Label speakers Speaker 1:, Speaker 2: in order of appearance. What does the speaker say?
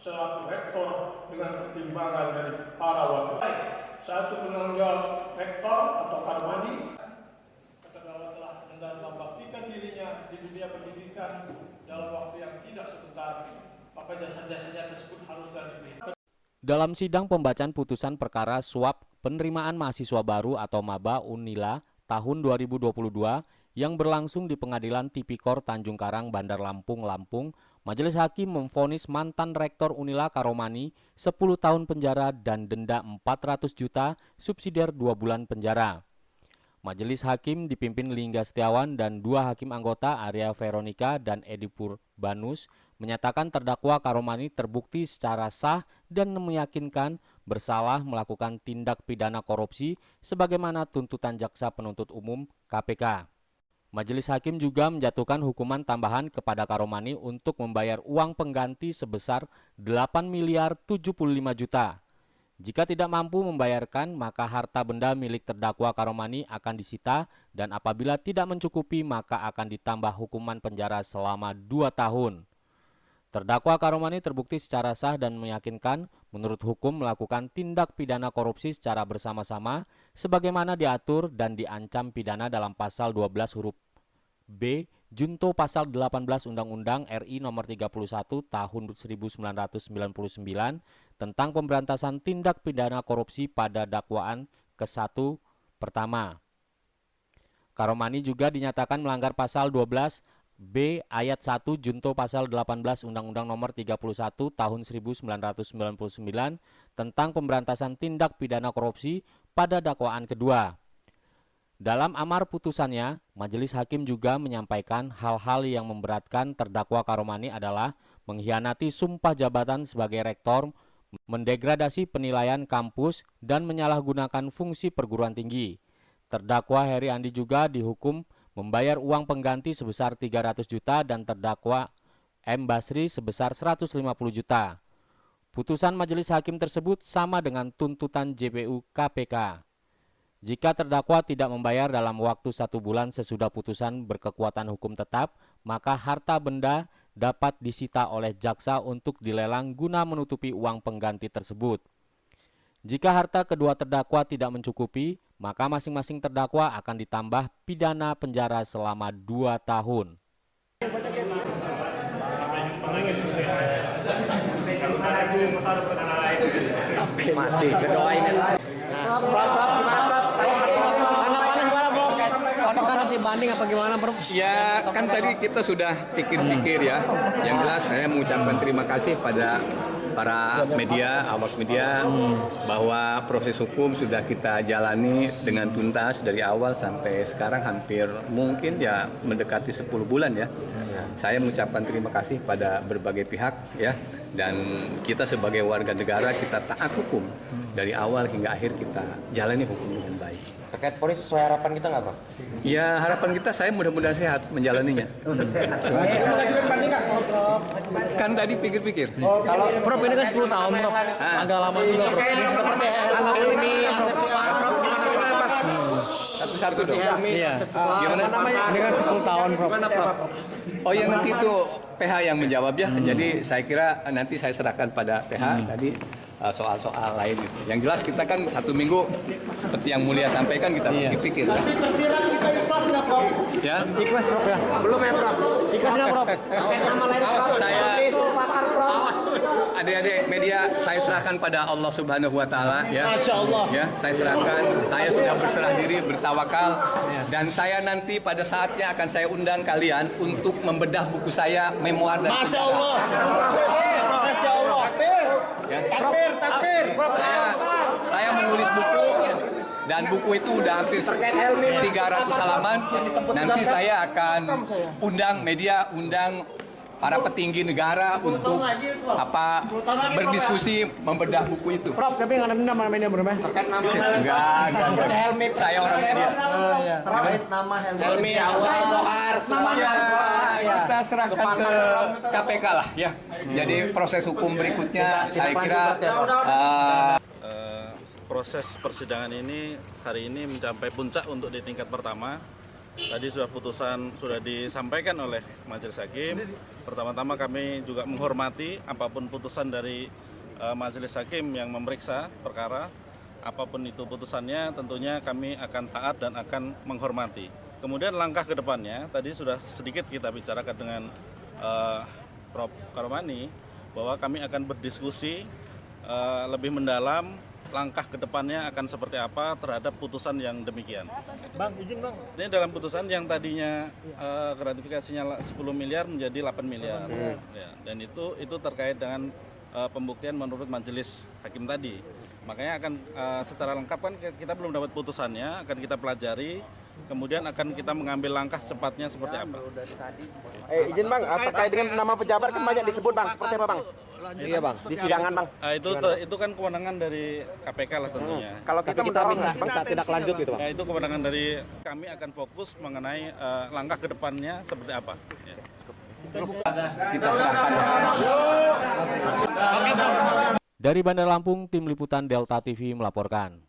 Speaker 1: selaku rektor dengan pertimbangan dari para wakil. Satu penanggung jawab rektor atau Karmani terdakwa telah dan membuktikan dirinya di dunia pendidikan dalam waktu yang tidak sebentar, maka jasa-jasanya tersebut haruslah diberi.
Speaker 2: Dalam sidang pembacaan putusan perkara suap penerimaan mahasiswa baru atau maba Unila tahun 2022 yang berlangsung di Pengadilan Tipikor Tanjung Karang, Bandar Lampung, Lampung, Majelis Hakim memvonis mantan Rektor Unila Karomani 10 tahun penjara dan denda 400 juta subsidiar 2 bulan penjara. Majelis Hakim dipimpin Lingga Setiawan dan 2 hakim anggota Arya Veronica dan Edi Purbanus menyatakan terdakwa Karomani terbukti secara sah dan meyakinkan bersalah melakukan tindak pidana korupsi sebagaimana tuntutan Jaksa Penuntut Umum (KPK). Majelis Hakim juga menjatuhkan hukuman tambahan kepada Karomani untuk membayar uang pengganti sebesar 8 miliar 75 juta. Jika tidak mampu membayarkan, maka harta benda milik terdakwa Karomani akan disita dan apabila tidak mencukupi, maka akan ditambah hukuman penjara selama 2 tahun. Terdakwa Karomani terbukti secara sah dan meyakinkan menurut hukum melakukan tindak pidana korupsi secara bersama-sama sebagaimana diatur dan diancam pidana dalam pasal 12 huruf B junto pasal 18 Undang-Undang RI nomor 31 tahun 1999 tentang pemberantasan tindak pidana korupsi pada dakwaan ke-1 pertama. Karomani juga dinyatakan melanggar pasal 12 B ayat 1 junto pasal 18 Undang-Undang nomor 31 tahun 1999 tentang pemberantasan tindak pidana korupsi pada dakwaan kedua. Dalam amar putusannya, Majelis Hakim juga menyampaikan hal-hal yang memberatkan terdakwa Karomani adalah mengkhianati sumpah jabatan sebagai rektor, mendegradasi penilaian kampus, dan menyalahgunakan fungsi perguruan tinggi. Terdakwa Heri Andi juga dihukum membayar uang pengganti sebesar 300 juta dan terdakwa M. Basri sebesar 150 juta. Putusan Majelis Hakim tersebut sama dengan tuntutan JPU KPK. Jika terdakwa tidak membayar dalam waktu 1 bulan sesudah putusan berkekuatan hukum tetap, maka harta benda dapat disita oleh jaksa untuk dilelang guna menutupi uang pengganti tersebut. Jika harta kedua terdakwa tidak mencukupi, maka masing-masing terdakwa akan ditambah pidana penjara selama 2 tahun.
Speaker 3: Mati, berdoain. Banding apa gimana, Bro?
Speaker 4: Ya, kan tadi kita sudah pikir-pikir ya. Yang jelas saya mengucapkan terima kasih pada para media, awak media, bahwa proses hukum sudah kita jalani dengan tuntas dari awal sampai sekarang hampir mungkin ya mendekati 10 bulan ya. Saya mengucapkan terima kasih pada berbagai pihak ya. Dan kita sebagai warga negara kita taat hukum. Dari awal hingga akhir kita jalani hukum dengan baik.
Speaker 3: Terkait vonis sesuai harapan kita nggak, Pak?
Speaker 4: Ya, harapan kita saya mudah-mudahan sehat menjalaninya. Kan tadi pikir-pikir.
Speaker 3: Kalau Prof ini kan 10 tahun, Prof. Agak lama juga, Prof. Seperti anggap ini
Speaker 4: satu-satu dong.
Speaker 3: Iya.
Speaker 4: Gimana?
Speaker 3: Ini kan 10 tahun, Prof.
Speaker 4: Oh ya, nanti itu PH yang menjawab ya. Jadi saya kira nanti saya serahkan pada PH tadi soal-soal lain gitu. Yang jelas kita kan 1 minggu seperti yang Mulia sampaikan kita pikir-pikir.
Speaker 1: Tapi tersirat kita ikhlas nggak, Prof?
Speaker 4: Ya.
Speaker 3: Ikhlas, Prof ya?
Speaker 5: Belum ya, Prof?
Speaker 3: Ikhlas nggak, Prof?
Speaker 5: Nama lain, Prof?
Speaker 4: Saya
Speaker 5: Prof.
Speaker 4: adik-adik media saya serahkan pada Allah Subhanahu wa taala ya.
Speaker 1: Masya Allah.
Speaker 4: Ya, saya serahkan. Saya sudah berserah diri, bertawakal dan saya nanti pada saatnya akan saya undang kalian untuk membedah buku saya memoir dan
Speaker 1: Masya Allah. Masya Allah.
Speaker 4: ya.
Speaker 1: Takbir.
Speaker 4: Saya menulis buku dan buku itu udah hampir 300 halaman. Nanti saya akan undang media, undang para petinggi negara untuk berdiskusi membedah buku itu.
Speaker 3: Prof, tapi nggak ada dendam sama media, Bro, ya?
Speaker 5: Terkait nama
Speaker 4: Enggak. Saya orang media.
Speaker 5: terkait nama Helmi Awal
Speaker 4: Ya, kita serahkan ke KPK lah ya. Jadi proses hukum berikutnya saya kira
Speaker 6: proses persidangan ini hari ini mencapai puncak untuk di tingkat pertama tadi sudah putusan sudah disampaikan oleh Majelis Hakim. Pertama-tama kami juga menghormati apapun putusan dari Majelis Hakim yang memeriksa perkara. Apapun itu putusannya, tentunya kami akan taat dan akan menghormati. Kemudian langkah ke depannya, tadi sudah sedikit kita bicarakan dengan Prof. Karomani, bahwa kami akan berdiskusi lebih mendalam langkah ke depannya akan seperti apa terhadap putusan yang demikian.
Speaker 1: Bang, izin Bang.
Speaker 6: Ini dalam putusan yang tadinya gratifikasinya 10 miliar menjadi 8 miliar. Ya, dan itu terkait dengan pembuktian menurut Majelis Hakim tadi. Makanya akan secara lengkap kan kita belum dapat putusannya, akan kita pelajari, kemudian akan kita mengambil langkah secepatnya seperti apa.
Speaker 5: Izin Bang, terkait dengan nama pejabat kan banyak disebut Bang, seperti apa Bang?
Speaker 3: Iya bang.
Speaker 5: Di sidangan Bang.
Speaker 6: Itu kan kewenangan dari KPK lah tentunya.
Speaker 5: Kalau kita minta
Speaker 3: Bang tidak lanjut gitu bang.
Speaker 6: Itu kewenangan dari kami akan fokus mengenai langkah ke depannya seperti apa. Ya.
Speaker 4: Kita serahkan.
Speaker 2: Dari Bandar Lampung, Tim Liputan Delta TV melaporkan.